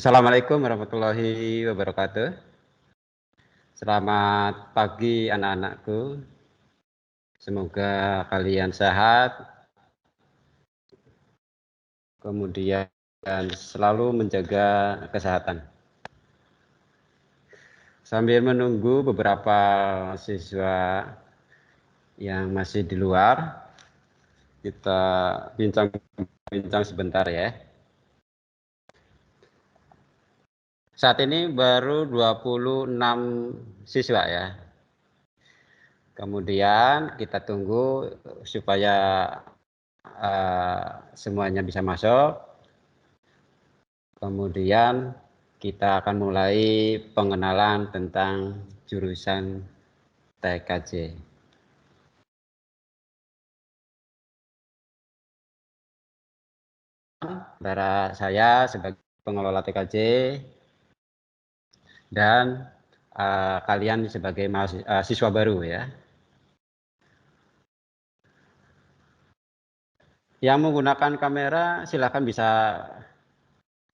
Assalamualaikum warahmatullahi wabarakatuh. Selamat pagi anak-anakku. Semoga kalian sehat, kemudian selalu menjaga kesehatan. Sambil menunggu beberapa siswa yang masih di luar, kita bincang-bincang sebentar ya. Saat ini baru 26 siswa ya. Kemudian kita tunggu supaya semuanya bisa masuk. Kemudian kita akan mulai pengenalan tentang jurusan TKJ. Antara saya sebagai pengelola TKJ dan kalian sebagai siswa baru ya. Yang menggunakan kamera silakan bisa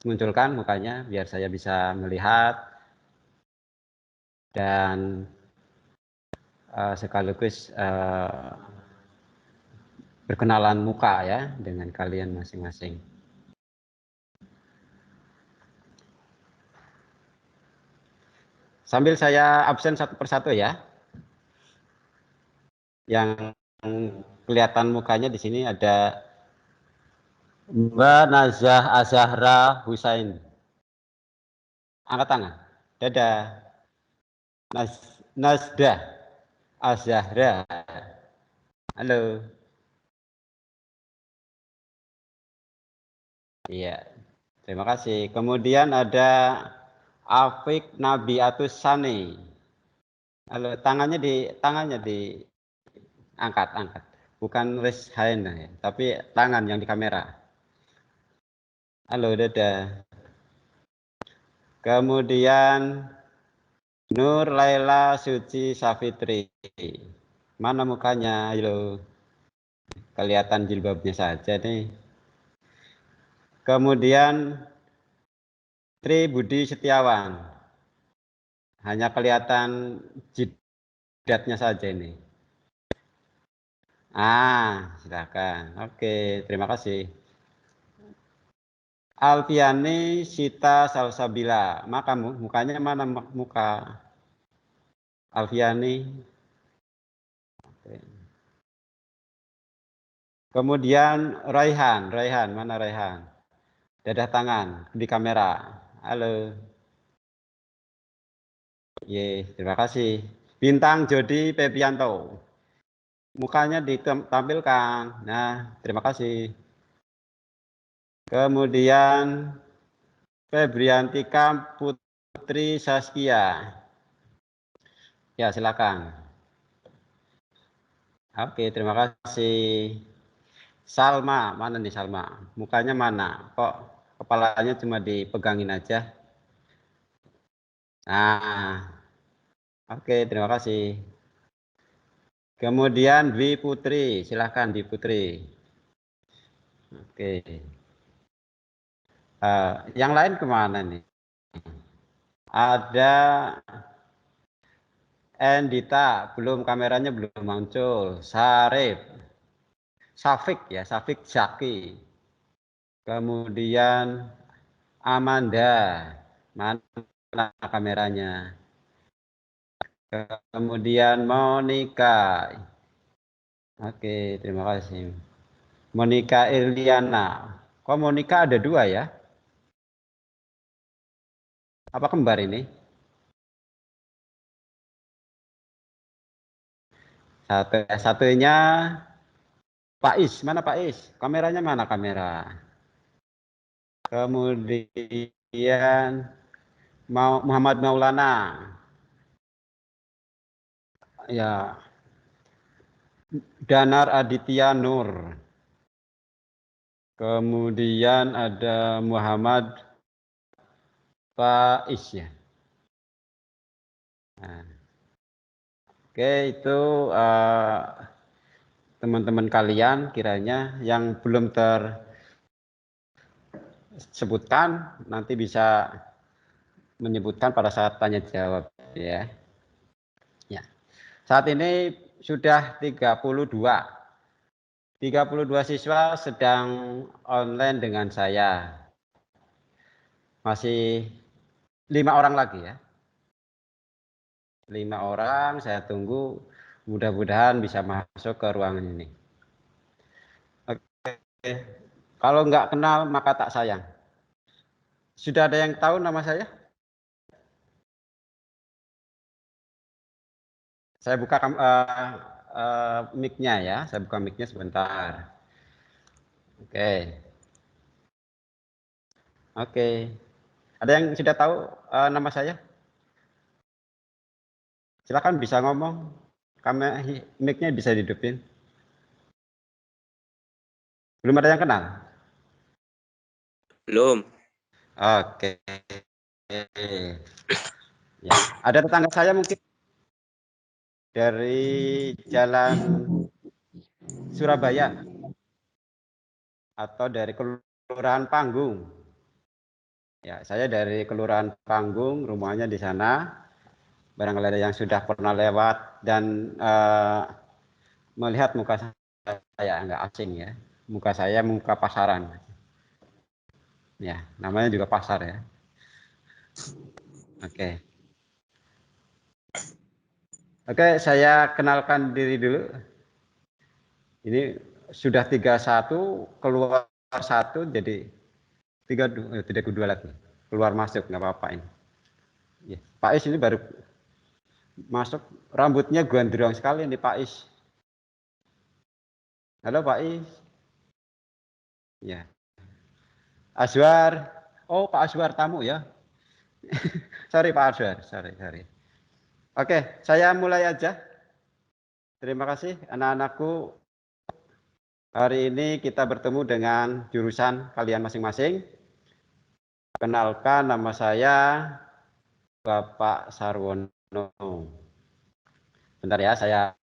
munculkan mukanya biar saya bisa melihat dan sekaligus berkenalan muka ya dengan kalian masing-masing. Sambil saya absen satu persatu ya. Yang kelihatan mukanya di sini ada Mbak Nazah Azahra Husain. Angkat tangan. Dadah. Nazdah Azahra. Halo. Iya. Terima kasih. Kemudian ada Afik Nabi Atus Sani. Halo, tangannya angkat. Bukan raise hand ya, tapi tangan yang di kamera. Halo, dadah. Kemudian Nur Laila Suci Safitri. Mana mukanya? Halo. Kelihatan jilbabnya saja nih. Kemudian Tri Budi Setiawan. Hanya kelihatan jidatnya saja ini. Silakan. Oke, terima kasih. Alfiani Sita Salsabila. Mukanya mana muka Alfiani? Oke. Kemudian Raihan, mana Raihan? Dadah tangan di kamera. Halo. Terima kasih. Bintang Jody Pepianto. Mukanya ditampilkan. Nah, terima kasih. Kemudian Febriantika Putri Saskia. Ya, silakan. Oke, terima kasih. Salma, mana nih Salma? Mukanya mana? Kok kepalanya cuma dipegangin aja? Nah, oke, terima kasih. Kemudian Dwi Putri, silahkan Dwi Putri. Oke. Yang lain kemana nih? Ada Endita, kameranya belum muncul. Sarif, Safik Zaki. Kemudian Amanda, mana kameranya? Kemudian Monica. Oke, terima kasih. Monica Iliana. Kok Monica ada 2 ya? Apa kembar ini? Satunya Pak Is. Mana Pak Is? Kameranya mana kamera? Kemudian Muhammad Maulana. Ya. Danar Aditya Nur. Kemudian ada Muhammad Faiz ya. Nah. Oke, itu teman-teman kalian kiranya yang belum sebutkan, nanti bisa menyebutkan pada saat tanya jawab ya. Ya. Saat ini sudah 32 siswa sedang online dengan saya. Masih 5 orang lagi ya. 5 orang saya tunggu, mudah-mudahan bisa masuk ke ruangan ini. Oke. Kalau nggak kenal maka tak sayang. Sudah ada yang tahu nama saya? Saya buka mic-nya ya, saya buka mic-nya sebentar. Oke. Oke. Ada yang sudah tahu nama saya? Silakan bisa ngomong. Kamera mic-nya bisa dihidupin. Belum ada yang kenal? Belum. Oke. Ya. Ada tetangga saya mungkin dari Jalan Surabaya atau dari Kelurahan Panggung. Ya, saya dari Kelurahan Panggung, rumahnya di sana. Barangkali ada yang sudah pernah lewat dan melihat muka saya, nggak asing ya. Muka saya muka pasaran. Ya, namanya juga pasar ya. Oke. Oke, saya kenalkan diri dulu. Ini sudah 31, keluar 1 jadi 32 lagi. Keluar masuk nggak apa-apa ini. Ya, Pak Is ini baru masuk, rambutnya gondrong sekali nih Pak Is. Halo Pak Is. Ya. Azwar. Oh, Pak Azwar tamu ya. Sorry Pak Azwar, sorry. Oke, saya mulai aja. Terima kasih anak-anakku. Hari ini kita bertemu dengan jurusan kalian masing-masing. Kenalkan, nama saya Bapak Sarwono. Bentar ya, saya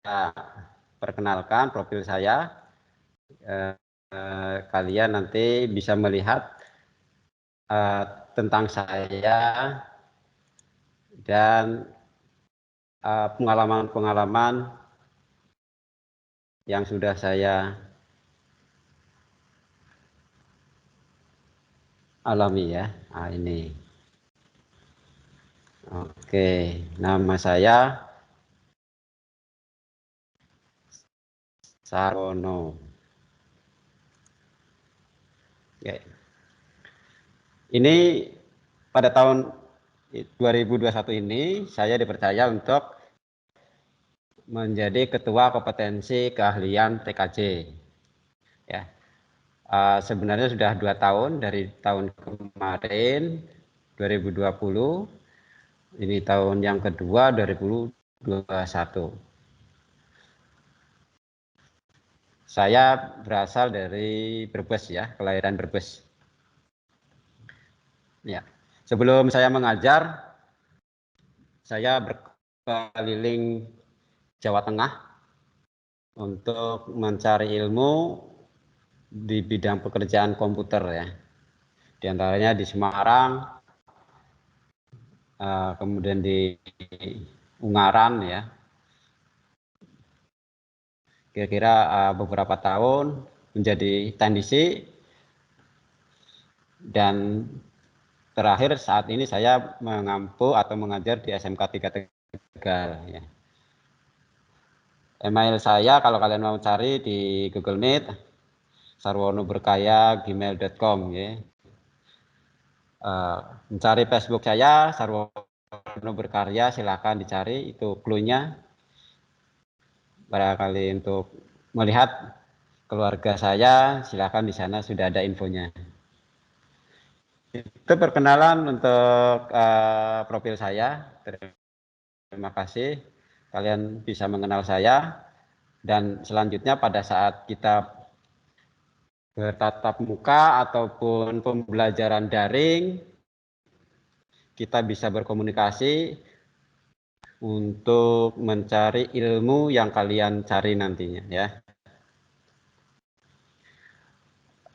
perkenalkan profil saya. Kalian nanti bisa melihat tentang saya dan pengalaman-pengalaman yang sudah saya alami ya. Nah, ini. Oke, nama saya Sarwono. Ya. Ini pada tahun 2021 ini saya dipercaya untuk menjadi ketua kompetensi keahlian TKJ. Ya, sebenarnya sudah 2 tahun dari tahun kemarin 2020. Ini tahun yang kedua 2021. Saya berasal dari Brebes ya, kelahiran Brebes. Ya, sebelum saya mengajar, saya berkeliling Jawa Tengah untuk mencari ilmu di bidang pekerjaan komputer ya. Di antaranya di Semarang, kemudian di Ungaran ya. Kira-kira beberapa tahun menjadi teknisi dan terakhir saat ini saya mengampu atau mengajar di SMK 3 Tegal ya. Email saya kalau kalian mau cari di Google Meet sarwonoberkaya@gmail.com ya. Mencari Facebook saya Sarwono Berkarya, silakan dicari, itu clue-nya. Barangkali untuk melihat keluarga saya, silakan di sana sudah ada infonya. Itu perkenalan untuk profil saya. Terima kasih kalian bisa mengenal saya, dan selanjutnya pada saat kita bertatap muka ataupun pembelajaran daring, kita bisa berkomunikasi untuk mencari ilmu yang kalian cari nantinya ya.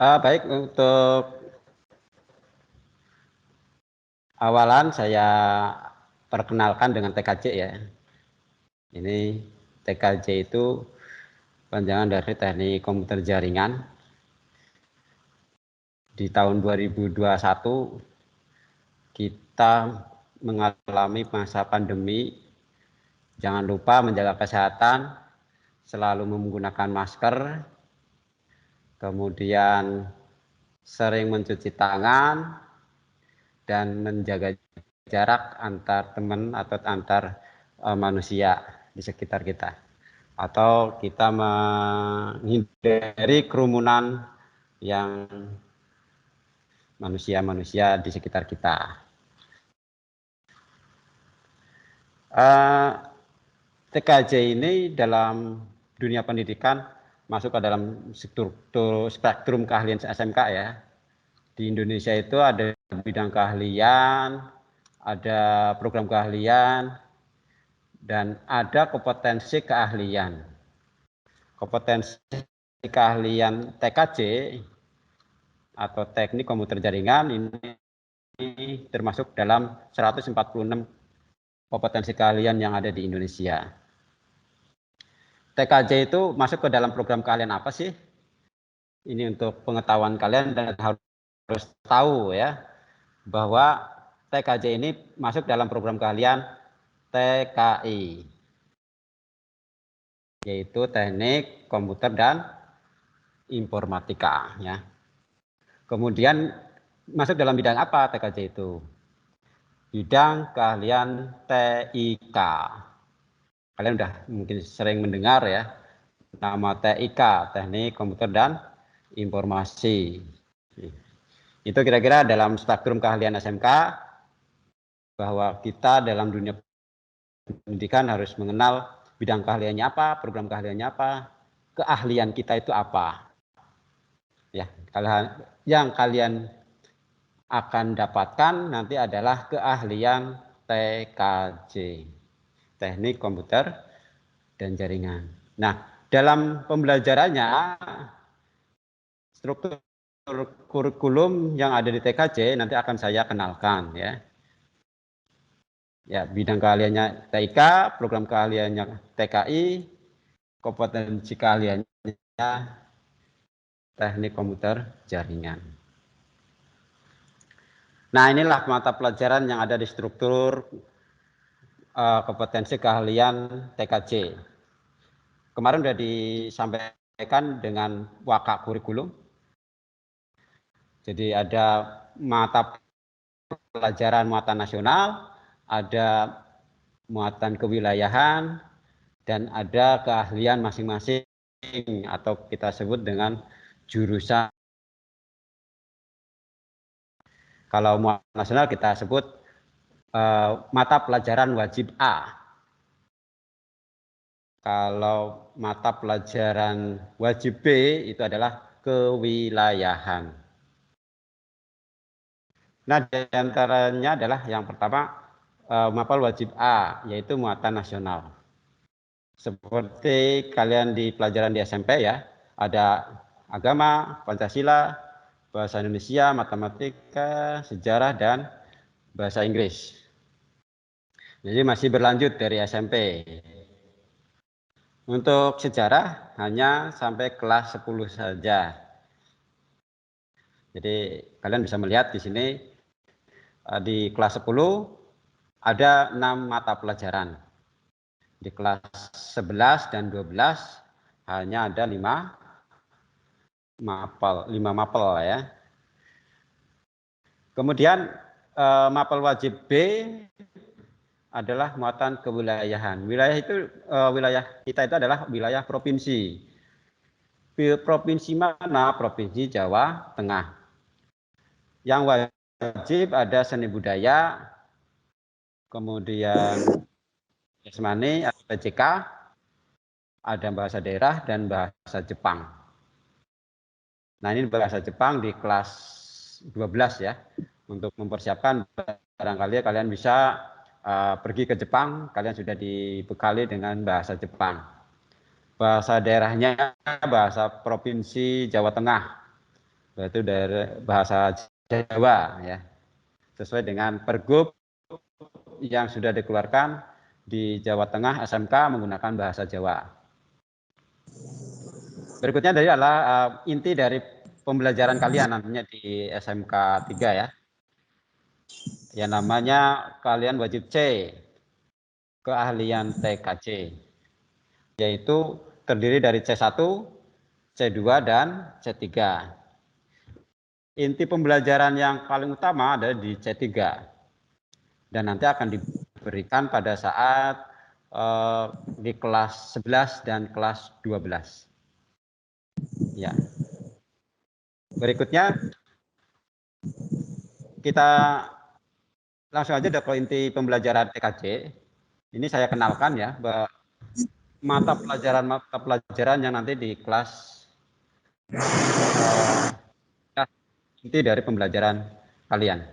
Baik, untuk Awalan saya perkenalkan dengan TKJ ya. Ini TKJ itu panjangan dari teknik komputer jaringan. Di tahun 2021 kita mengalami masa pandemi. Jangan lupa menjaga kesehatan, selalu menggunakan masker, kemudian sering mencuci tangan, dan menjaga jarak antar teman atau antar manusia di sekitar kita. Atau kita menghindari kerumunan yang manusia-manusia di sekitar kita. TKJ ini dalam dunia pendidikan masuk ke dalam spektrum keahlian SMK ya. Di Indonesia itu ada bidang keahlian, ada program keahlian, dan ada kompetensi keahlian. Kompetensi keahlian TKJ atau teknik komputer jaringan ini termasuk dalam 146 kompetensi keahlian yang ada di Indonesia. TKJ itu masuk ke dalam program keahlian apa sih? Ini untuk pengetahuan kalian dan harus tahu ya bahwa TKJ ini masuk dalam program keahlian TKI, yaitu teknik komputer dan informatika ya. Kemudian masuk dalam bidang apa TKJ itu? Bidang keahlian TIK. Kalian udah mungkin sering mendengar ya nama TIK, teknik komputer dan informasi. Itu kira-kira dalam spektrum keahlian SMK bahwa kita dalam dunia pendidikan harus mengenal bidang keahliannya apa, program keahliannya apa, keahlian kita itu apa. Ya, yang kalian akan dapatkan nanti adalah keahlian TKJ, teknik komputer dan jaringan. Nah, dalam pembelajarannya struktur kurikulum yang ada di TKJ nanti akan saya kenalkan ya. Ya, bidang keahliannya TIK, program keahliannya TKI, kompetensi keahliannya teknik komputer jaringan. Nah, inilah mata pelajaran yang ada di struktur kompetensi keahlian TKJ. Kemarin sudah disampaikan dengan wakak kurikulum. Jadi ada mata pelajaran muatan nasional, ada muatan kewilayahan, dan ada keahlian masing-masing atau kita sebut dengan jurusan. Kalau muatan nasional kita sebut mata pelajaran wajib A. Kalau mata pelajaran wajib B itu adalah kewilayahan. Nah, diantaranya adalah yang pertama mapel wajib A, yaitu muatan nasional. Seperti kalian di pelajaran di SMP ya, ada agama, Pancasila, bahasa Indonesia, matematika, sejarah, dan bahasa Inggris. Jadi masih berlanjut dari SMP. Untuk sejarah hanya sampai kelas 10 saja. Jadi kalian bisa melihat di sini di kelas 10 ada 6 mata pelajaran. Di kelas 11 dan 12 hanya ada 5 mapel ya. Kemudian mapel wajib B adalah muatan kewilayahan. Wilayah itu wilayah kita itu adalah wilayah provinsi. Provinsi mana? Provinsi Jawa Tengah. Yang wajib ada seni budaya, kemudian jasmani, ada PJK, ada bahasa daerah dan bahasa Jepang. Nah, ini bahasa Jepang di kelas 12 ya. Untuk mempersiapkan barangkali kalian bisa pergi ke Jepang, kalian sudah dibekali dengan bahasa Jepang. Bahasa daerahnya bahasa Provinsi Jawa Tengah, yaitu dari bahasa Jawa ya. sesuai dengan pergub yang sudah dikeluarkan di Jawa Tengah SMK menggunakan bahasa Jawa. Berikutnya adalah inti dari pembelajaran kalian nantinya di SMK 3 ya. Yang namanya kalian wajib C, keahlian TKC, yaitu terdiri dari C1, C2, dan C3. Inti pembelajaran yang paling utama ada di C3 dan nanti akan diberikan pada saat di kelas 11 dan kelas 12. Ya. Berikutnya kita langsung aja ke inti pembelajaran TKC. Ini saya kenalkan ya, mata pelajaran yang nanti di kelas inti dari pembelajaran kalian.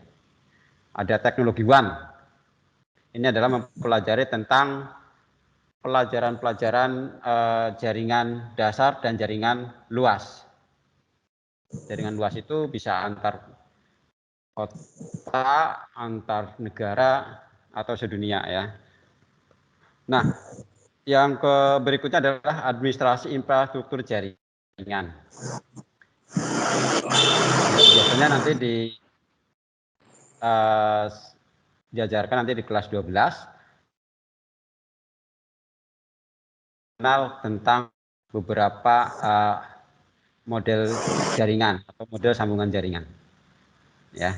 Ada teknologi one. Ini adalah mempelajari tentang pelajaran-pelajaran jaringan dasar dan jaringan luas. Jaringan luas itu bisa antar kota, antar negara, atau sedunia ya. Nah, yang berikutnya adalah administrasi infrastruktur jaringan. Biasanya nanti diajarkan nanti di kelas 12 kenal tentang beberapa model jaringan atau model sambungan jaringan. Ya.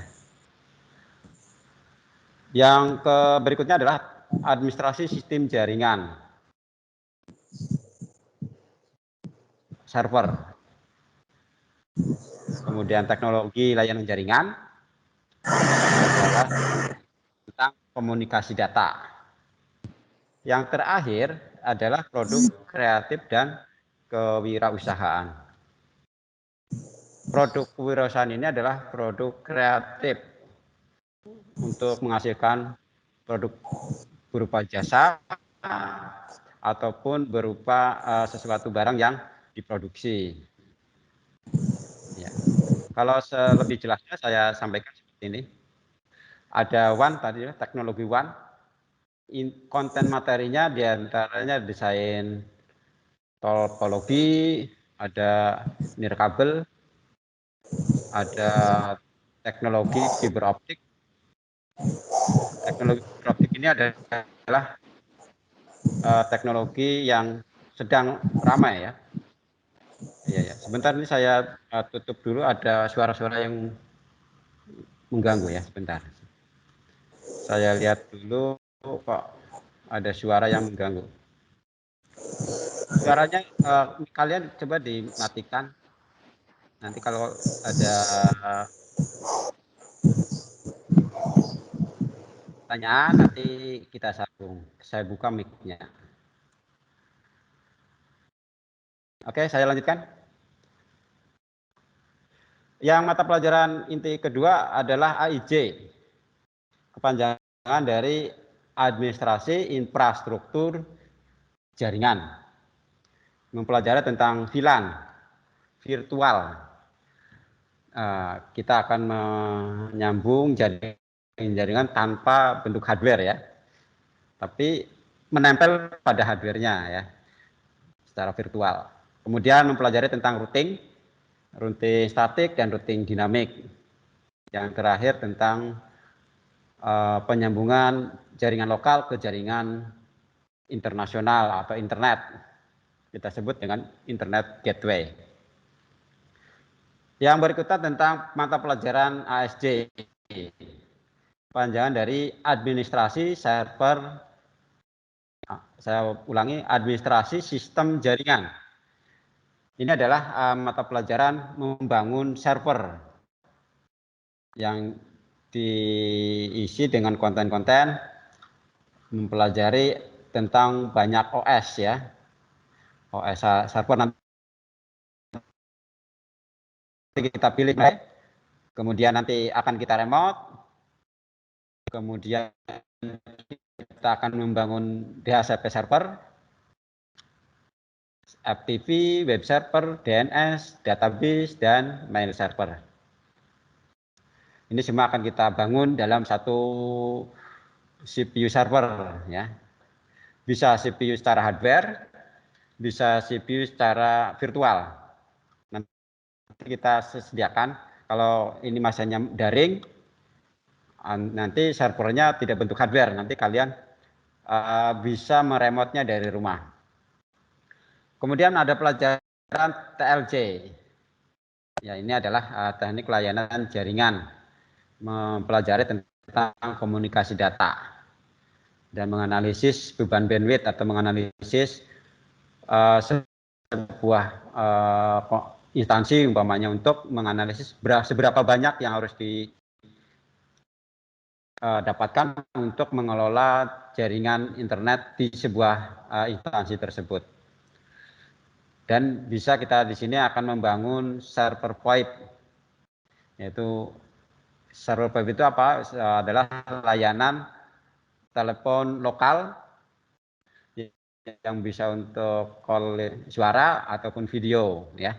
Yang berikutnya adalah administrasi sistem jaringan. Server. Kemudian teknologi layanan jaringan. Tentang komunikasi data. Yang terakhir adalah produk kreatif dan kewirausahaan. Produk kewirausahaan ini adalah produk kreatif untuk menghasilkan produk berupa jasa ataupun berupa sesuatu barang yang diproduksi. Ya. Kalau lebih jelasnya saya sampaikan seperti ini. Ada one tadi ya, teknologi one. Konten materinya diantaranya desain topologi, ada nirkabel, ada teknologi fiber optik. Teknologi fiber optik ini adalah teknologi yang sedang ramai ya. Iya ya. Sebentar ini saya tutup dulu, ada suara-suara yang mengganggu ya, sebentar. Saya lihat dulu kok ada suara yang mengganggu. Suaranya kalian coba dimatikan. Nanti kalau ada pertanyaan nanti kita sambung. Saya buka mic-nya. Oke, saya lanjutkan. Yang mata pelajaran inti kedua adalah AIJ. Kepanjangan dari administrasi infrastruktur jaringan. Mempelajari tentang VLAN, virtual. Kita akan menyambung jaringan tanpa bentuk hardware ya. Tapi menempel pada hardware-nya ya. Secara virtual. Kemudian mempelajari tentang routing statik dan routing dinamik. Yang terakhir tentang penyambungan jaringan lokal ke jaringan internasional atau internet. Kita sebut dengan internet gateway. Yang berikutnya tentang mata pelajaran ASJ. Panjangan dari administrasi server. Saya ulangi, administrasi sistem jaringan. Ini adalah mata pelajaran membangun server yang diisi dengan konten-konten mempelajari tentang banyak OS ya. OS server nanti kita pilih, kemudian nanti akan kita remote, kemudian kita akan membangun DHCP server, FTP, web server, DNS, database, dan mail server. Ini semua akan kita bangun dalam satu CPU server ya. Bisa CPU secara hardware, bisa CPU secara virtual. Nanti kita sediakan kalau ini masanya daring, nanti servernya tidak bentuk hardware, nanti kalian bisa meremotnya dari rumah. Kemudian ada pelajaran TLC. Ya, ini adalah teknik layanan jaringan, mempelajari tentang komunikasi data dan menganalisis beban bandwidth atau menganalisis sebuah instansi umpamanya untuk menganalisis seberapa banyak yang harus didapatkan untuk mengelola jaringan internet di sebuah instansi tersebut. Dan bisa kita di sini akan membangun server VoIP, yaitu server VoIP itu apa? Adalah layanan telepon lokal yang bisa untuk call suara ataupun video ya.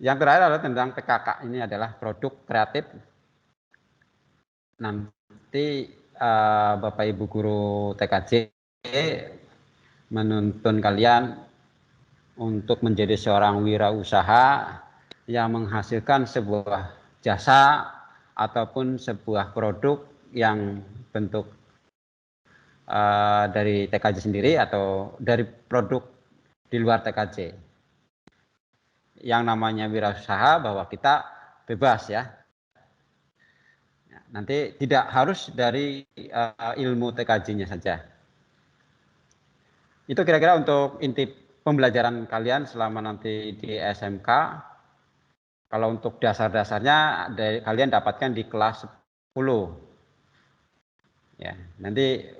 Yang terakhir adalah tentang PKK. Ini adalah produk kreatif. Nanti Bapak Ibu guru TKJ menuntun kalian untuk menjadi seorang wirausaha yang menghasilkan sebuah jasa ataupun sebuah produk yang bentuk dari TKJ sendiri atau dari produk di luar TKJ. Yang namanya wirausaha bahwa kita bebas ya. Nanti tidak harus dari ilmu TKJ-nya saja. Itu kira-kira untuk inti pembelajaran kalian selama nanti di SMK. Kalau untuk dasar-dasarnya kalian dapatkan di kelas 10. Ya, nanti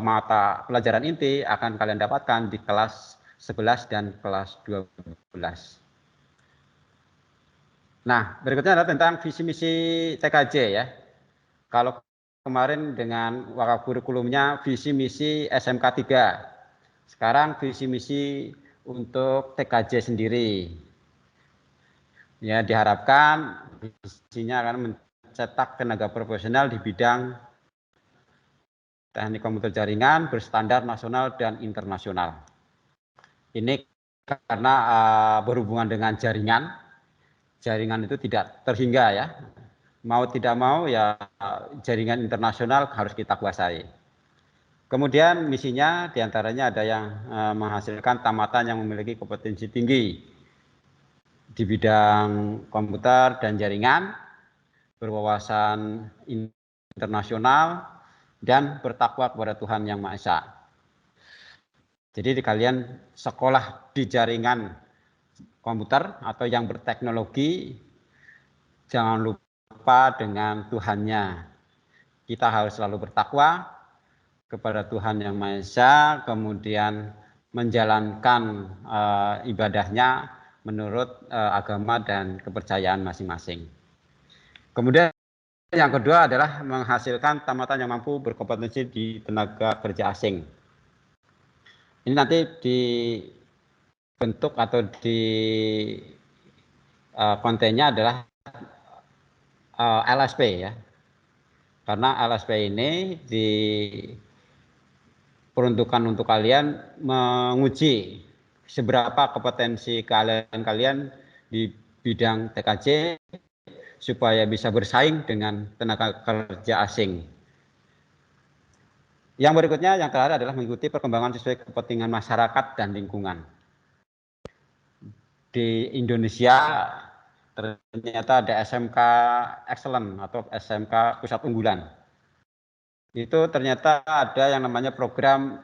mata pelajaran inti akan kalian dapatkan di kelas 11 dan kelas 12. Nah, berikutnya adalah tentang visi misi TKJ ya. Kalau kemarin dengan wakaf kurikulumnya visi misi SMK 3. Sekarang visi misi untuk TKJ sendiri. Ya, diharapkan visinya akan mencetak tenaga profesional di bidang teknik komputer jaringan berstandar nasional dan internasional. Ini karena berhubungan dengan jaringan. Jaringan itu tidak terhingga ya. Mau tidak mau ya jaringan internasional harus kita kuasai. Kemudian misinya diantaranya ada yang menghasilkan tamatan yang memiliki kompetensi tinggi di bidang komputer dan jaringan, berwawasan internasional, dan bertakwa kepada Tuhan Yang Maha Esa. Jadi kalian sekolah di jaringan komputer atau yang berteknologi, jangan lupa dengan Tuhannya. Kita harus selalu bertakwa kepada Tuhan Yang Maha Esa, kemudian menjalankan ibadahnya menurut agama dan kepercayaan masing-masing. Kemudian yang kedua adalah menghasilkan tamatan yang mampu berkompetensi di tenaga kerja asing. Ini nanti dibentuk atau di kontennya adalah LSP ya. Karena LSP ini diperuntukkan untuk kalian menguji seberapa kompetensi kalian di bidang TKJ supaya bisa bersaing dengan tenaga kerja asing. Yang berikutnya, yang terakhir adalah mengikuti perkembangan sesuai kepentingan masyarakat dan lingkungan. Di Indonesia ternyata ada SMK Excellent atau SMK Pusat Unggulan. Itu ternyata ada yang namanya program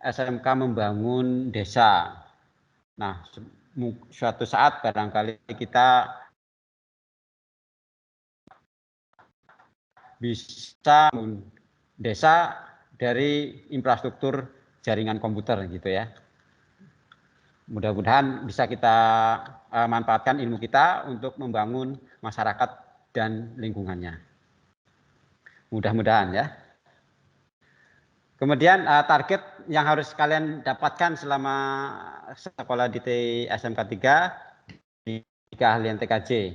SMK Membangun Desa. Nah, suatu saat barangkali kita bisa desa dari infrastruktur jaringan komputer gitu ya. Mudah-mudahan bisa kita manfaatkan ilmu kita untuk membangun masyarakat dan lingkungannya. Mudah-mudahan ya. Kemudian target yang harus kalian dapatkan selama sekolah di SMK 3 di keahlian TKJ.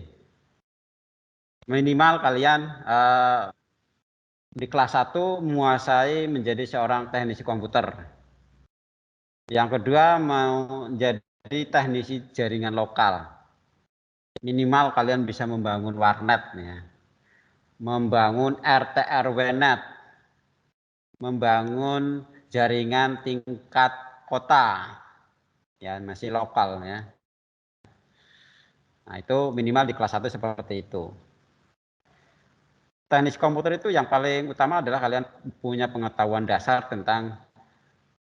Minimal kalian di kelas 1 menguasai menjadi seorang teknisi komputer. Yang kedua mau jadi teknisi jaringan lokal. Minimal kalian bisa membangun warnet ya. Membangun RT RW-net. Membangun jaringan tingkat kota. Ya, masih lokal ya. Nah, itu minimal di kelas 1 seperti itu. Teknis komputer itu yang paling utama adalah kalian punya pengetahuan dasar tentang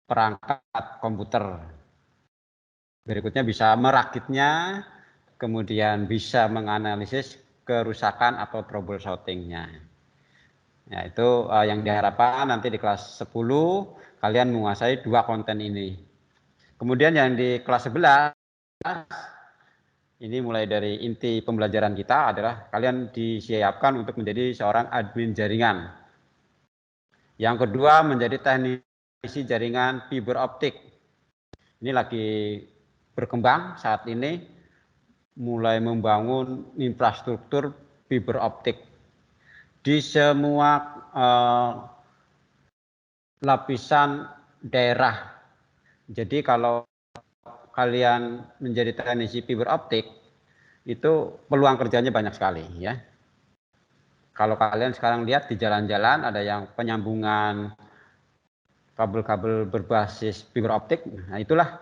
perangkat komputer. Berikutnya bisa merakitnya, kemudian bisa menganalisis kerusakan atau troubleshooting-nya. Ya, itu yang diharapkan nanti di kelas 10 kalian menguasai 2 konten ini. Kemudian yang di kelas 11 ini mulai dari inti pembelajaran kita adalah kalian disiapkan untuk menjadi seorang admin jaringan. Yang kedua menjadi teknisi jaringan fiber optik. Ini lagi berkembang saat ini, mulai membangun infrastruktur fiber optik di semua lapisan daerah. Jadi kalau kalian menjadi teknisi fiber optik, itu peluang kerjanya banyak sekali ya. Kalau kalian sekarang lihat di jalan-jalan ada yang penyambungan kabel-kabel berbasis fiber optik, nah itulah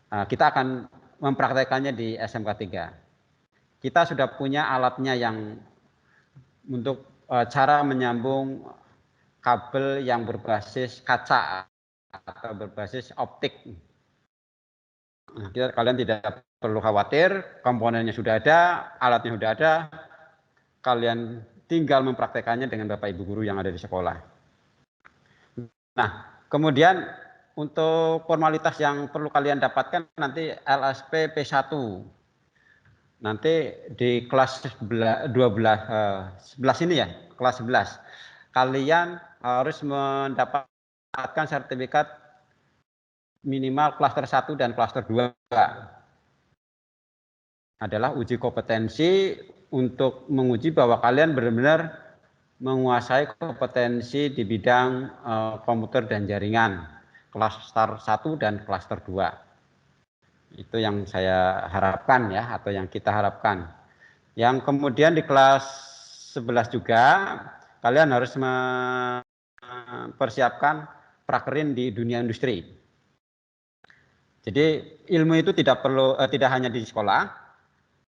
kita akan mempraktekannya di SMK 3. Kita sudah punya alatnya yang untuk cara menyambung kabel yang berbasis kaca atau berbasis optik. Nah, kalian tidak perlu khawatir, komponennya sudah ada, alatnya sudah ada, kalian tinggal mempraktekannya dengan Bapak Ibu guru yang ada di sekolah. Nah, kemudian untuk formalitas yang perlu kalian dapatkan nanti LSP P1. Nanti di kelas 11 ini ya, kelas 11. Kalian harus mendapatkan sertifikat minimal klaster 1 dan klaster 2. Adalah uji kompetensi untuk menguji bahwa kalian benar-benar menguasai kompetensi di bidang komputer dan jaringan klaster 1 dan klaster 2. Itu yang saya harapkan ya, atau yang kita harapkan. Yang kemudian di kelas 11 juga kalian harus mempersiapkan prakerin di dunia industri. Jadi ilmu itu tidak hanya di sekolah,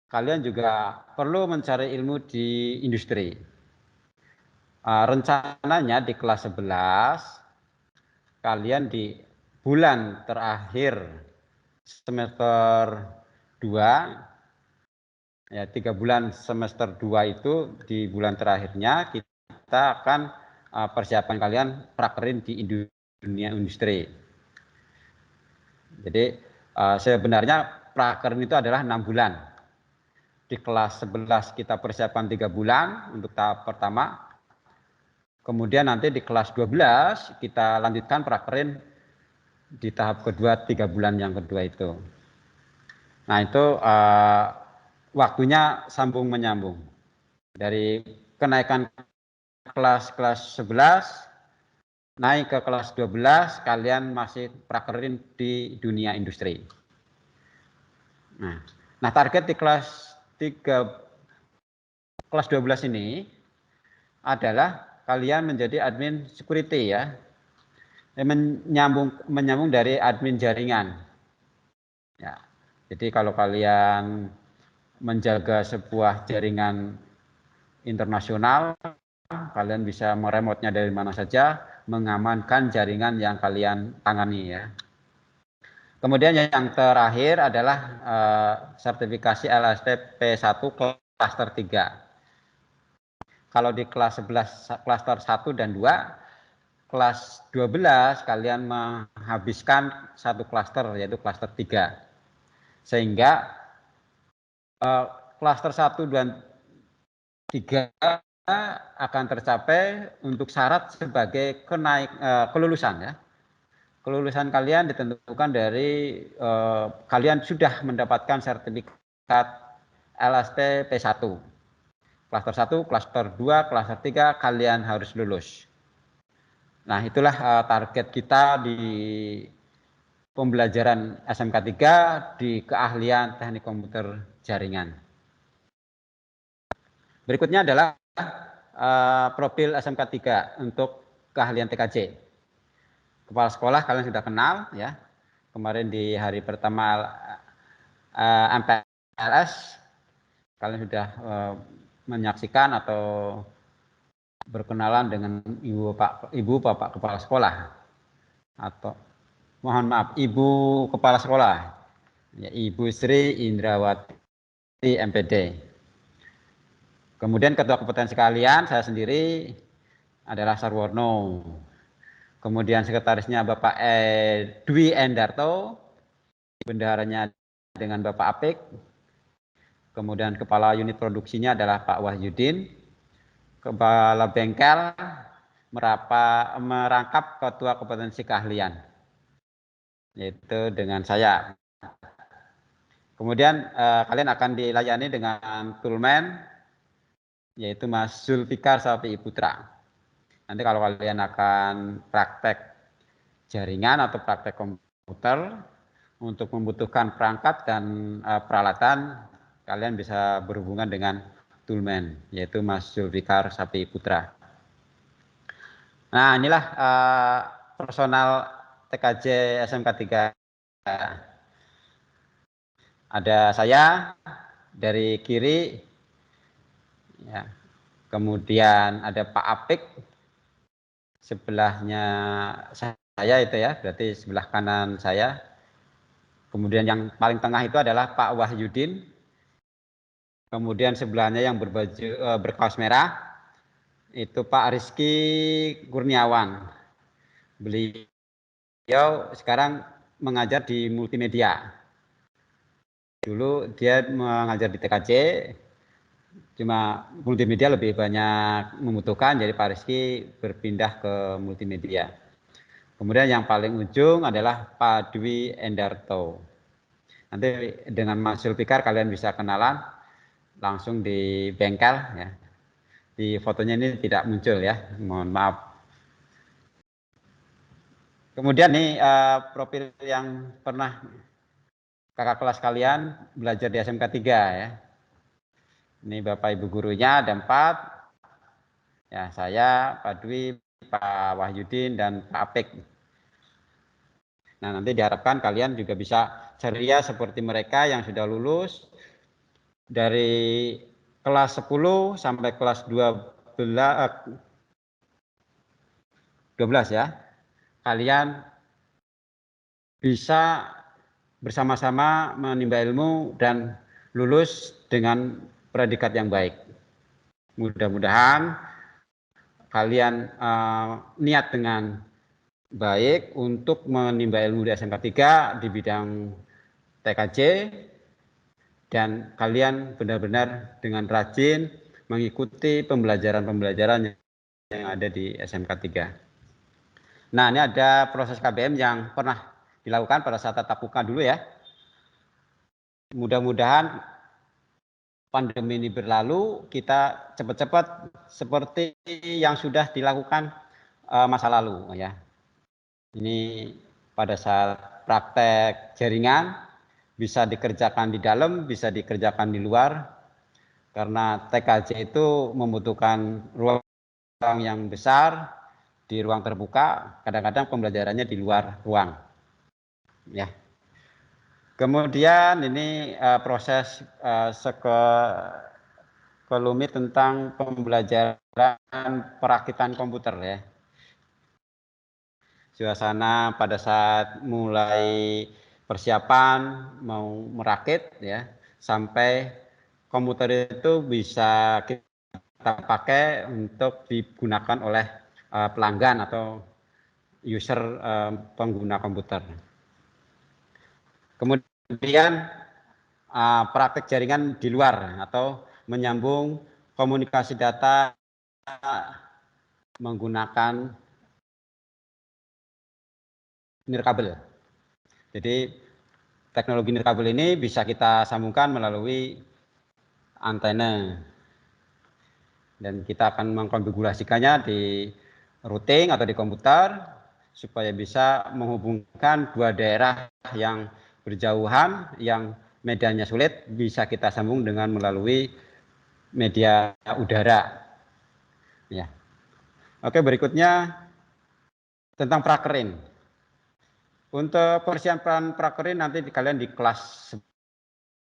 kalian juga perlu mencari ilmu di industri. Rencananya di kelas 11 kalian di bulan terakhir semester 2 ya, 3 bulan semester 2 itu di bulan terakhirnya kita akan persiapan kalian prakerin di dunia industri. Jadi sebenarnya prakerin itu adalah 6 bulan. Di kelas 11 kita persiapan 3 bulan untuk tahap pertama. Kemudian nanti di kelas 12 kita lanjutkan prakerin di tahap kedua 3 bulan yang kedua itu. Nah itu waktunya sambung menyambung. Dari kenaikan kelas 11 naik ke kelas 12 kalian masih prakerin di dunia industri. Nah target di kelas 12 ini adalah kalian menjadi admin security ya, menyambung dari admin jaringan. Ya, jadi kalau kalian menjaga sebuah jaringan internasional, kalian bisa meremotnya dari mana saja, mengamankan jaringan yang kalian tangani ya. Kemudian yang terakhir adalah sertifikasi LSP P1 klaster 3. Kalau di kelas 11 klaster 1 dan 2, kelas 12 kalian menghabiskan satu klaster yaitu klaster 3. Sehingga klaster 1 dan 3 akan tercapai untuk syarat sebagai kelulusan ya. Kelulusan kalian ditentukan dari kalian sudah mendapatkan sertifikat LSP P1. Klaster 1, klaster 2, klaster 3 kalian harus lulus. Nah, itulah target kita di pembelajaran SMK 3 di keahlian teknik komputer jaringan. Berikutnya adalah profil SMK 3 untuk keahlian TKJ. Kepala sekolah kalian sudah kenal ya. Kemarin di hari pertama MPLS kalian sudah menyaksikan atau berkenalan dengan ibu bapak kepala sekolah, atau mohon maaf ibu kepala sekolah ya, Ibu Sri Indrawati MPD. Kemudian ketua kompetensi kalian saya sendiri adalah Sarwono. Kemudian sekretarisnya Bapak Dwi Endarto, bendaharanya dengan Bapak Apik. Kemudian kepala unit produksinya adalah Pak Wahyudin. Kepala bengkel merangkap ketua kompetensi keahlian, yaitu dengan saya. Kemudian kalian akan dilayani dengan toolman, yaitu Mas Zulfikar Sapi Putra. Nanti kalau kalian akan praktek jaringan atau praktek komputer untuk membutuhkan perangkat dan peralatan, kalian bisa berhubungan dengan toolman, yaitu Mas Zulfikar Sapi Putra. Nah, inilah personal TKJ SMK 3. Ada saya dari kiri, ya. Kemudian ada Pak Apik, sebelahnya saya itu ya, berarti sebelah kanan saya. Kemudian yang paling tengah itu adalah Pak Wahyudin. Kemudian sebelahnya yang berbaju berkaos merah itu Pak Rizky Kurniawan. Beliau sekarang mengajar di multimedia. Dulu dia mengajar di TKJ, cuma multimedia lebih banyak membutuhkan, jadi Pak Rizky berpindah ke multimedia. Kemudian yang paling ujung adalah Pak Dwi Endarto. Nanti dengan Mas Zulfikar kalian bisa kenalan langsung di bengkel ya. Di fotonya ini tidak muncul ya, mohon maaf. Kemudian nih profil yang pernah kakak kelas kalian belajar di SMK 3 ya. Ini Bapak Ibu gurunya ada 4. Ya, saya, Pak Dwi, Pak Wahyudin, dan Pak Apik. Nah, nanti diharapkan kalian juga bisa ceria seperti mereka yang sudah lulus dari kelas 10 sampai kelas 12 ya. Kalian bisa bersama-sama menimba ilmu dan lulus dengan predikat yang baik. Mudah-mudahan kalian niat dengan baik untuk menimba ilmu di SMK 3 di bidang TKJ, dan kalian benar-benar dengan rajin mengikuti pembelajaran-pembelajaran yang ada di SMK 3. Nah, ini ada proses KBM yang pernah dilakukan pada saat tatap muka dulu ya. Mudah-mudahan pandemi ini berlalu, kita cepat-cepat seperti yang sudah dilakukan masa lalu ya. Ini pada saat praktek jaringan bisa dikerjakan di dalam, bisa dikerjakan di luar, karena TKJ itu membutuhkan ruang yang besar, di ruang terbuka, kadang-kadang pembelajarannya di luar ruang ya. Kemudian ini proses sekelumit tentang pembelajaran perakitan komputer ya. Suasana pada saat mulai persiapan mau merakit ya, sampai komputer itu bisa kita pakai untuk digunakan oleh pelanggan atau user pengguna komputer. Kemudian praktek jaringan di luar atau menyambung komunikasi data menggunakan nirkabel. Jadi teknologi nirkabel ini bisa kita sambungkan melalui antena. Dan kita akan mengkonfigurasikannya di routing atau di komputer supaya bisa menghubungkan dua daerah yang berjauhan, yang medianya sulit, bisa kita sambung dengan melalui media udara. Ya. Oke, berikutnya tentang prakerin. Untuk persiapan prakerin nanti kalian di kelas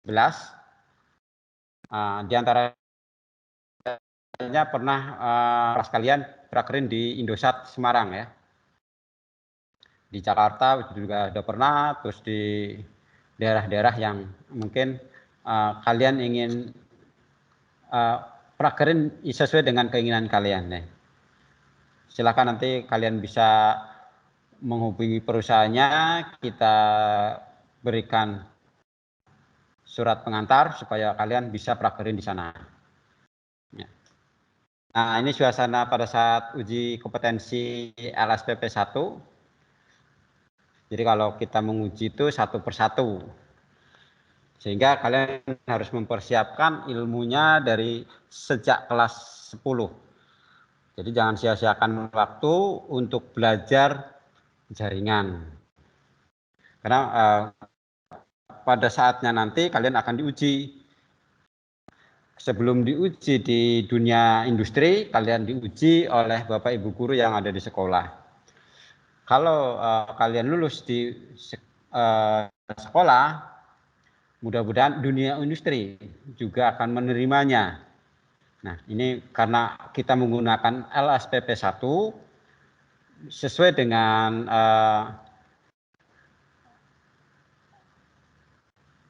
11. Di antaranya pernah kelas kalian prakerin di Indosat Semarang ya. Di Jakarta juga sudah pernah, terus di daerah-daerah yang mungkin kalian ingin prakerin sesuai dengan keinginan kalian. Ya. Silakan nanti kalian bisa menghubungi perusahaannya, kita berikan surat pengantar supaya kalian bisa prakerin di sana. Ya. Nah, ini suasana pada saat uji kompetensi LSPP 1. Jadi kalau kita menguji itu satu persatu. Sehingga kalian harus mempersiapkan ilmunya dari sejak kelas 10. Jadi jangan sia-siakan waktu untuk belajar jaringan. Karena pada saatnya nanti kalian akan diuji. Sebelum diuji di dunia industri, kalian diuji oleh Bapak Ibu guru yang ada di sekolah. Kalau kalian lulus di sekolah, mudah-mudahan dunia industri juga akan menerimanya. Nah, ini karena kita menggunakan LSPP 1 sesuai dengan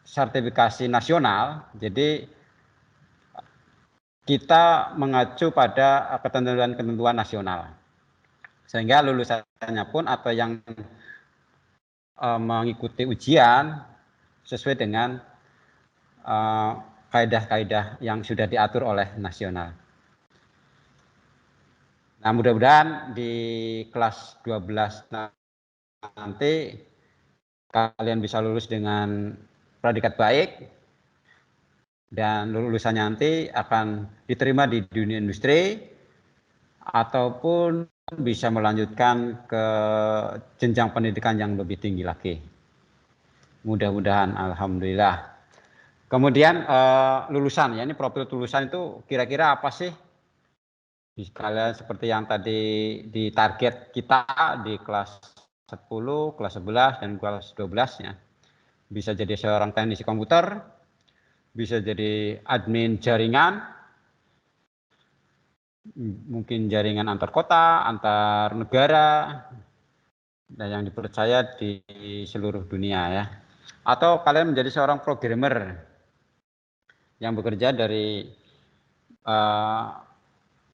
sertifikasi nasional, jadi kita mengacu pada ketentuan-ketentuan nasional. Sehingga lulusannya pun atau yang mengikuti ujian sesuai dengan kaidah-kaidah yang sudah diatur oleh nasional. Nah, mudah-mudahan di kelas 12 nanti kalian bisa lulus dengan predikat baik dan lulusannya nanti akan diterima di dunia industri ataupun bisa melanjutkan ke jenjang pendidikan yang lebih tinggi lagi. Mudah-mudahan, alhamdulillah. Kemudian lulusan, ya ini profil lulusan itu kira-kira apa sih? Kalian seperti yang tadi di target kita di kelas 10, kelas 11, dan kelas 12 ya. Bisa jadi seorang teknisi komputer, bisa jadi admin jaringan, mungkin jaringan antar kota, antar negara, dan yang dipercaya di seluruh dunia ya. Atau kalian menjadi seorang programmer yang bekerja dari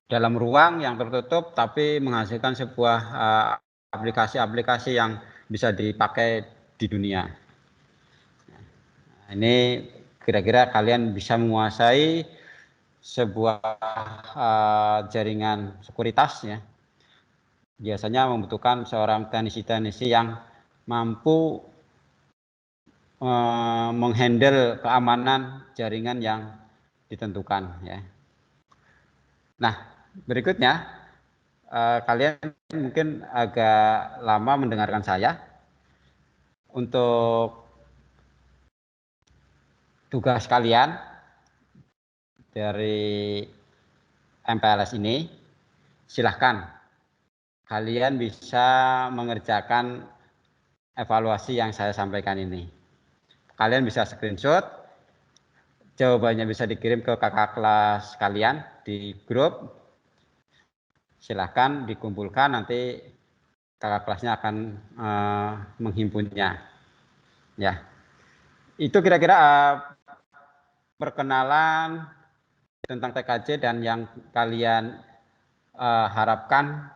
dalam ruang yang tertutup tapi menghasilkan sebuah aplikasi-aplikasi yang bisa dipakai di dunia. Nah, ini kira-kira kalian bisa menguasai sebuah jaringan sekuritas ya. Biasanya membutuhkan seorang teknisi-teknisi yang mampu menghandle keamanan jaringan yang ditentukan ya. Nah, berikutnya kalian mungkin agak lama mendengarkan saya. Untuk tugas kalian dari MPLS ini, silahkan kalian bisa mengerjakan evaluasi yang saya sampaikan ini. Kalian bisa screenshot, jawabannya bisa dikirim ke kakak kelas kalian di grup. Silahkan dikumpulkan, nanti kakak kelasnya akan menghimpunnya. Ya, itu kira-kira perkenalan tentang TKJ dan yang kalian harapkan.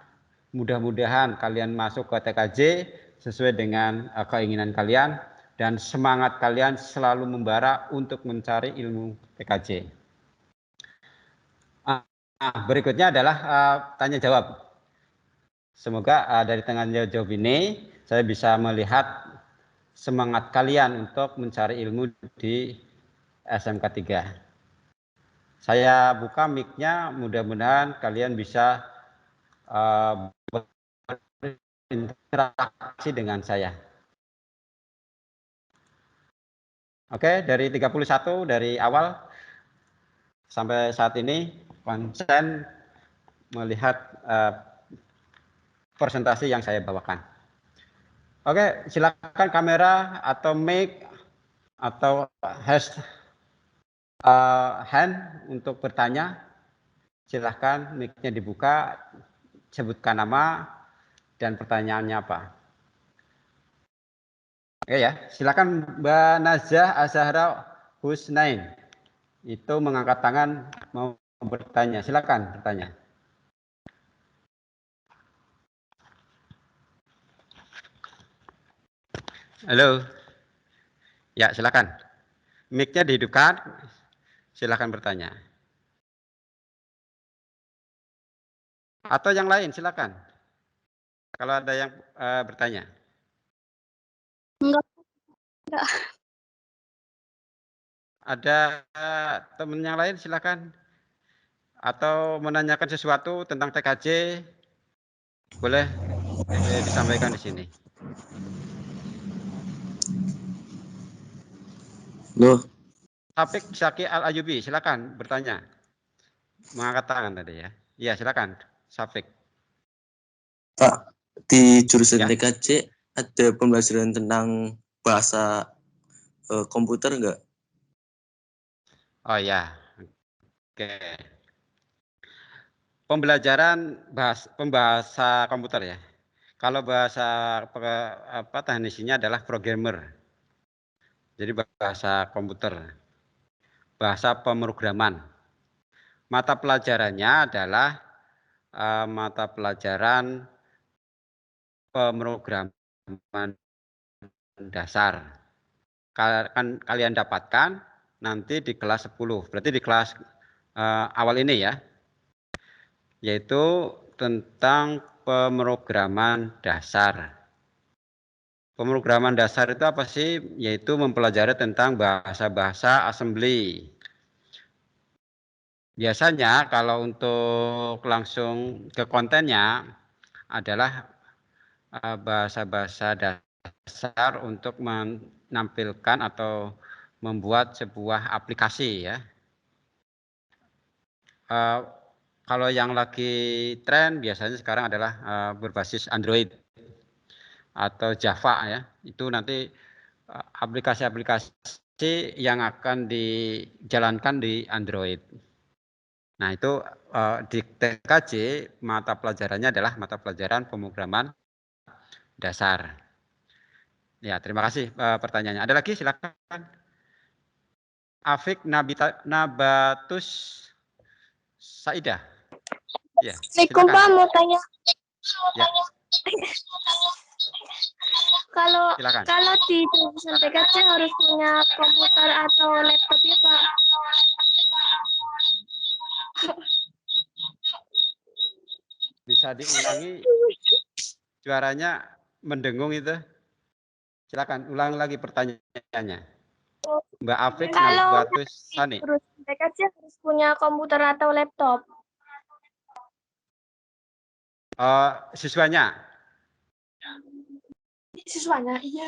Mudah-mudahan kalian masuk ke TKJ sesuai dengan keinginan kalian dan semangat kalian selalu membara untuk mencari ilmu TKJ. Berikutnya adalah tanya jawab. Semoga dari tanya jawab ini saya bisa melihat semangat kalian untuk mencari ilmu di SMK 3. Saya buka mic-nya, mudah-mudahan kalian bisa berinteraksi dengan saya. Oke, dari 31 dari awal sampai saat ini konsen melihat presentasi yang saya bawakan. Oke, silakan kamera atau mic atau hand untuk bertanya. Silahkan mic-nya dibuka, sebutkan nama dan pertanyaannya apa. Oke ya, silakan Mbak Nazah Azahra Husnain. Itu mengangkat tangan mau bertanya. Silakan bertanya. Halo. Ya, silakan. Mic-nya dihidupkan. Silakan bertanya. Atau yang lain, silakan. Kalau ada yang bertanya. Enggak. Ada teman yang lain, silakan. Atau menanyakan sesuatu tentang TKJ, boleh disampaikan di sini. Loh. Taufik Syaki Al-Ayubi, silakan bertanya. Mengangkat tangan tadi ya. Iya, silakan. Syafik. Pak, di jurusan Ya. TKJ ada pembelajaran tentang bahasa komputer enggak? Oh ya. Oke. Pembelajaran pembahasa komputer ya. Kalau bahasa teknisinya adalah programmer. Jadi bahasa komputer. Bahasa pemrograman. Mata pelajarannya adalah mata pelajaran pemrograman dasar. Kalian dapatkan nanti di kelas 10. Berarti di kelas awal ini ya. Yaitu tentang pemrograman dasar. Pemrograman dasar itu apa sih? Yaitu mempelajari tentang bahasa-bahasa assembly. Biasanya kalau untuk langsung ke kontennya adalah bahasa-bahasa dasar untuk menampilkan atau membuat sebuah aplikasi ya. Kalau yang lagi tren biasanya sekarang adalah berbasis Android atau Java ya. Itu nanti aplikasi-aplikasi yang akan dijalankan di Android. Nah itu di TKJ mata pelajarannya adalah mata pelajaran pemrograman dasar. Ya terima kasih pertanyaannya. Ada lagi silakan. Afik Nabatus Saidah. Ya, Assalamualaikum Pak, mau tanya. Ya. Kalau di jurusan TKJ harus punya komputer atau laptop ya Pak? Bisa diulangi, suaranya mendengung itu. Silakan ulang lagi pertanyaannya. Mbak Afik Nabatus Sani. Kalau di TKJ harus punya komputer atau laptop? Siswanya? Siswanya, iya.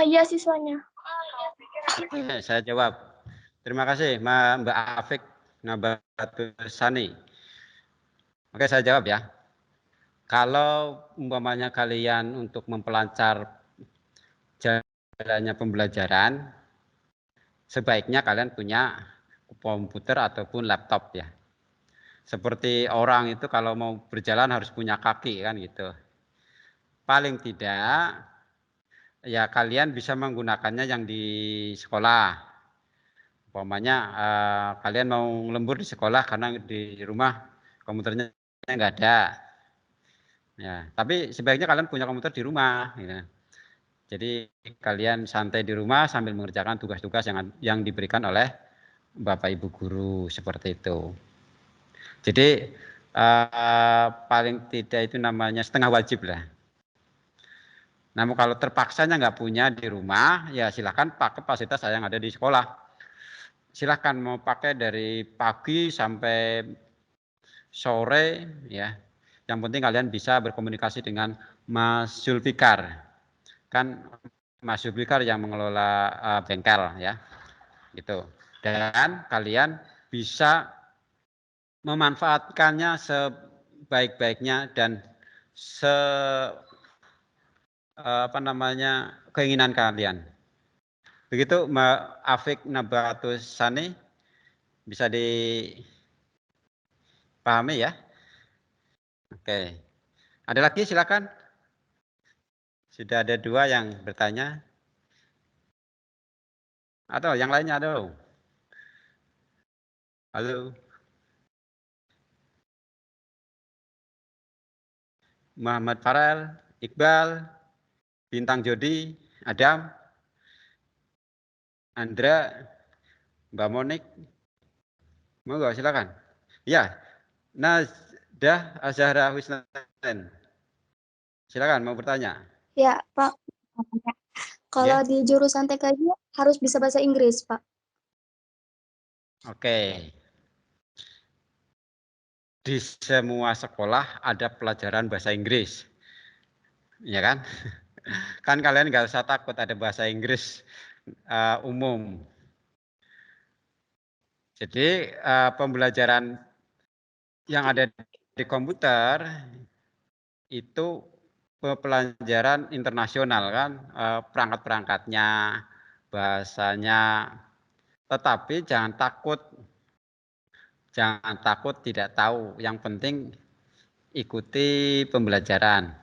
Iya siswanya. Oke, saya jawab. Terima kasih Mbak Afik Nabatus Sani. Oke, saya jawab ya. Kalau umpamanya kalian untuk memperlancar jalannya pembelajaran, sebaiknya kalian punya komputer ataupun laptop ya. Seperti orang itu kalau mau berjalan harus punya kaki kan gitu. Paling tidak ya kalian bisa menggunakannya yang di sekolah. Umpamanya kalian mau lembur di sekolah karena di rumah komputernya nggak ada. Ya, tapi sebaiknya kalian punya komputer di rumah. Gitu. Jadi kalian santai di rumah sambil mengerjakan tugas-tugas yang diberikan oleh Bapak Ibu guru seperti itu. Jadi paling tidak itu namanya setengah wajib lah. Namun kalau terpaksanya nggak punya di rumah, ya silakan pakai fasilitas yang ada di sekolah. silahkan mau pakai dari pagi sampai sore ya. Yang penting kalian bisa berkomunikasi dengan Mas Zulfikar. Kan Mas Zulfikar yang mengelola bengkel ya. Gitu. Dan kalian bisa memanfaatkannya sebaik-baiknya dan keinginan kalian. Begitu Mbak Afik Nabatus Sani, bisa dipahami ya? Oke. Ada lagi silakan. Sudah ada 2 yang bertanya. Atau yang lainnya ada? Halo. Muhammad Farel, Iqbal, Bintang Jodi, Adam, Andra, Mbak Monik. Monggo silakan. Ya. Nazdah Azhara Husnain. Silakan mau bertanya. Ya, Pak. Kalau di jurusan TKJ harus bisa bahasa Inggris, Pak. Oke. Di semua sekolah ada pelajaran bahasa Inggris. Ya kan? Kan kalian nggak usah takut ada bahasa Inggris umum. Jadi pembelajaran yang ada di komputer itu pelajaran internasional kan, perangkat-perangkatnya, bahasanya. Tetapi jangan takut tidak tahu. Yang penting ikuti pembelajaran.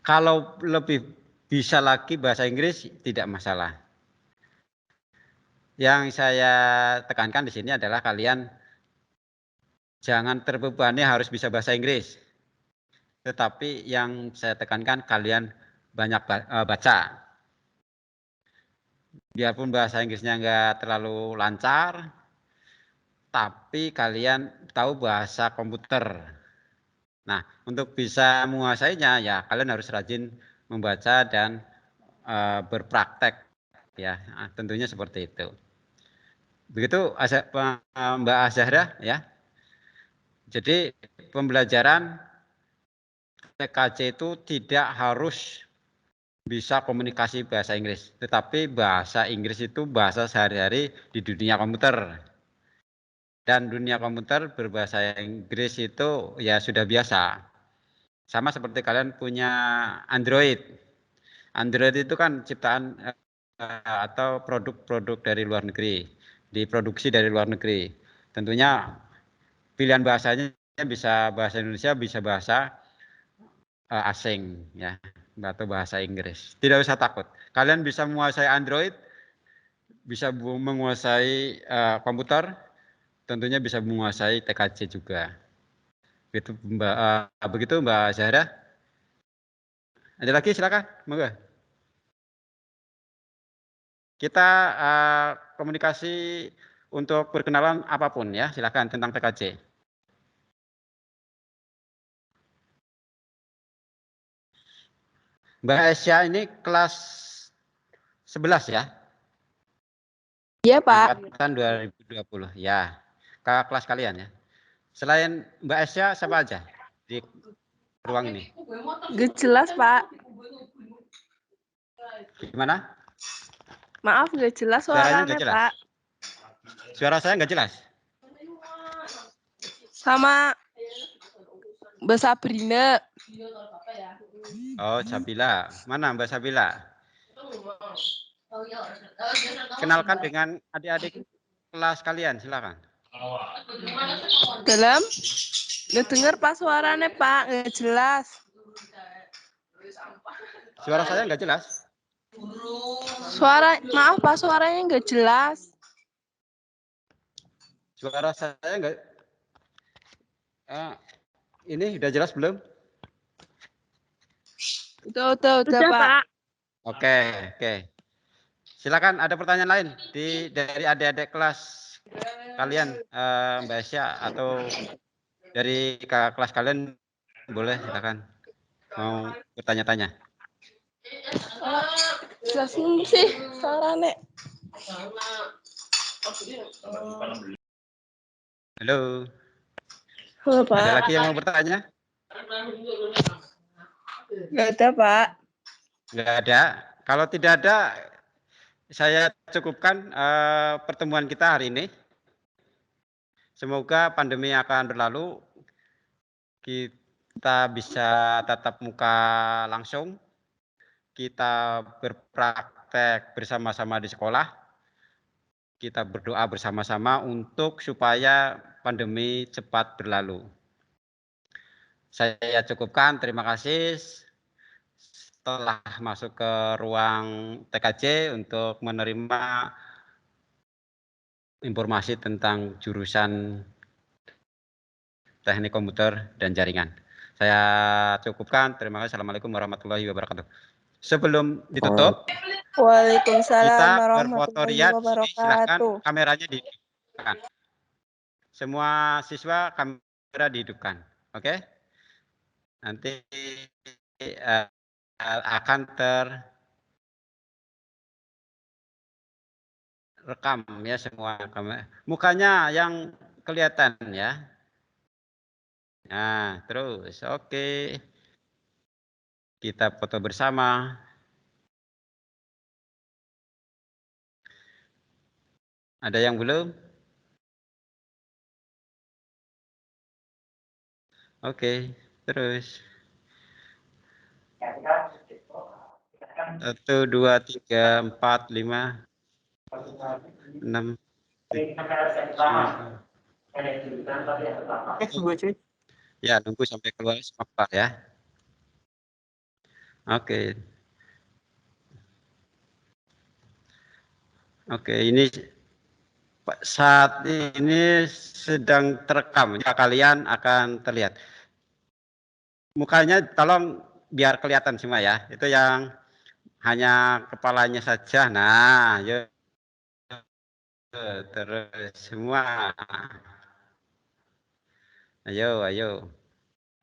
Kalau lebih bisa lagi bahasa Inggris tidak masalah. Yang saya tekankan di sini adalah kalian jangan terbebani harus bisa bahasa Inggris. Tetapi yang saya tekankan kalian banyak baca. Biarpun bahasa Inggrisnya nggak terlalu lancar, tapi kalian tahu bahasa komputer. Nah, untuk bisa menguasainya ya kalian harus rajin membaca dan berpraktek ya. Nah, tentunya seperti itu. Begitu Mbak Azhara ya. Jadi pembelajaran TKJ itu tidak harus bisa komunikasi bahasa Inggris, tetapi bahasa Inggris itu bahasa sehari-hari di dunia komputer. Dan dunia komputer berbahasa Inggris itu ya sudah biasa. Sama seperti kalian punya Android. Android itu kan ciptaan atau produk-produk dari luar negeri, diproduksi dari luar negeri. Tentunya pilihan bahasanya bisa bahasa Indonesia, bisa bahasa asing ya, atau bahasa Inggris. Tidak usah takut. Kalian bisa menguasai Android, bisa menguasai komputer, tentunya bisa menguasai TKJ juga. Begitu Mbak Zahra. Ada lagi silakan, moga. Kita komunikasi untuk perkenalan apapun ya, silakan tentang TKJ. Mbak Esya ini kelas 11 ya? Iya, Pak. Angkatan 2020 ya. Kakak kelas kalian ya. Selain Mbak Esya siapa aja di ruang ini? Gak jelas, Pak. Gimana? Maaf, gak jelas Suaranya suaranya, nggak jelas. Pak. Suara saya nggak jelas. Sama Mbak Sabrina. Oh, Sabila. Mana Mbak Sabila? Kenalkan dengan adik-adik kelas kalian, silakan. Dalam? Gak denger Pak suaranya, Pak. Gak jelas. Suara saya nggak jelas? Maaf Pak, suaranya nggak jelas. Suara saya nggak. Ini udah jelas belum? Udah, Pak. Oke. Silakan ada pertanyaan lain dari adik-adik kelas kalian, Mbak Esya, atau dari kakak kelas kalian boleh silakan mau bertanya-tanya. Jelasin sih suaranya. Halo. Halo, Pak. Ada lagi yang mau bertanya? Nggak ada, Pak. Nggak ada. Kalau tidak ada, saya cukupkan pertemuan kita hari ini. Semoga pandemi akan berlalu. Kita bisa tatap muka langsung. Kita berpraktek bersama-sama di sekolah. Kita berdoa bersama-sama untuk supaya pandemi cepat berlalu. Saya cukupkan, terima kasih. Setelah masuk ke ruang TKJ untuk menerima informasi tentang jurusan Teknik Komputer dan Jaringan. Saya cukupkan, terima kasih. Assalamualaikum warahmatullahi wabarakatuh. Sebelum ditutup, Waalaikumsalam kita warahmatullahi berfotorian. Silahkan wabarakatuh. kameranya dihidupkan. Semua siswa kamera dihidupkan, oke? Nanti akan terekam ya semua kamera. Mukanya yang kelihatan ya. Nah, terus oke. Kita foto bersama. Ada yang belum? Oke, terus. 1, 2, 3, 4, 5, 6. Ya, nunggu sampai keluar sebentar ya. Oke. Oke, ini saat ini sedang terekam. Ya, kalian akan terlihat. Mukanya tolong biar kelihatan semua ya. Itu yang hanya kepalanya saja. Nah, yuk. Terus semua. Ayo, ayo.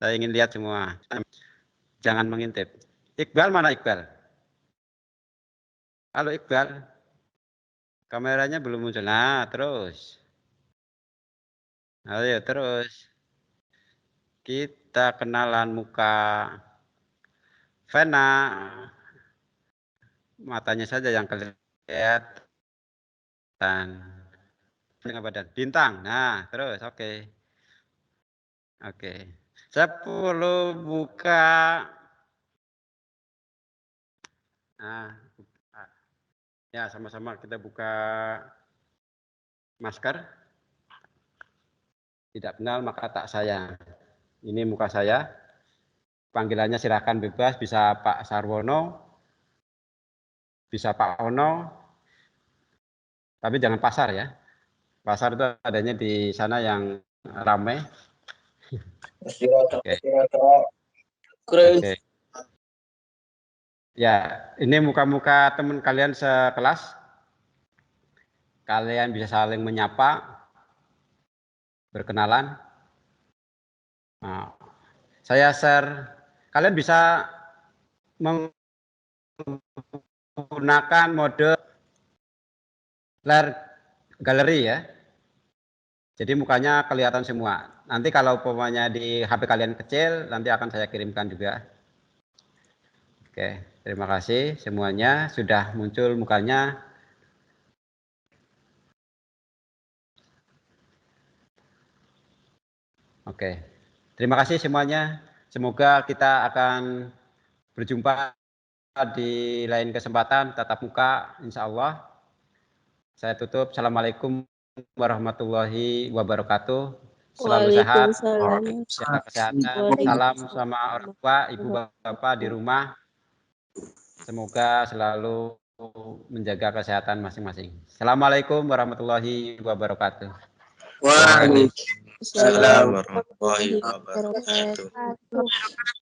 Saya ingin lihat semua. Jangan mengintip. Iqbal mana Iqbal? Halo Iqbal. Kameranya belum muncul. Nah, terus. Ayo, terus. Kita kenalan muka Vena. Matanya saja yang kelihatan. Dengan badan. Bintang. Nah, terus. Oke. Oke. Saya perlu buka. Nah, ya sama-sama kita buka masker. Tidak kenal maka tak sayang. Ini muka saya. Panggilannya silakan bebas, bisa Pak Sarwono, bisa Pak Ono, tapi jangan Pasar ya. Pasar itu adanya di sana yang ramai. Oke. Oke. Ya, ini muka-muka teman kalian sekelas. Kalian bisa saling menyapa, berkenalan. Nah, saya share. Kalian bisa menggunakan mode layar galeri ya. Jadi mukanya kelihatan semua. Nanti kalau umpamanya di HP kalian kecil, nanti akan saya kirimkan juga. Oke, terima kasih semuanya sudah muncul mukanya. Oke, terima kasih semuanya. Semoga kita akan berjumpa di lain kesempatan tatap muka, insya Allah. Saya tutup. Assalamualaikum warahmatullahi wabarakatuh. Selalu sehat, jaga kesehatan. Salam sama orang tua, ibu bapak di rumah. Semoga selalu menjaga kesehatan masing-masing. Assalamualaikum warahmatullahi wabarakatuh. Waalaikumsalam warahmatullahi wabarakatuh.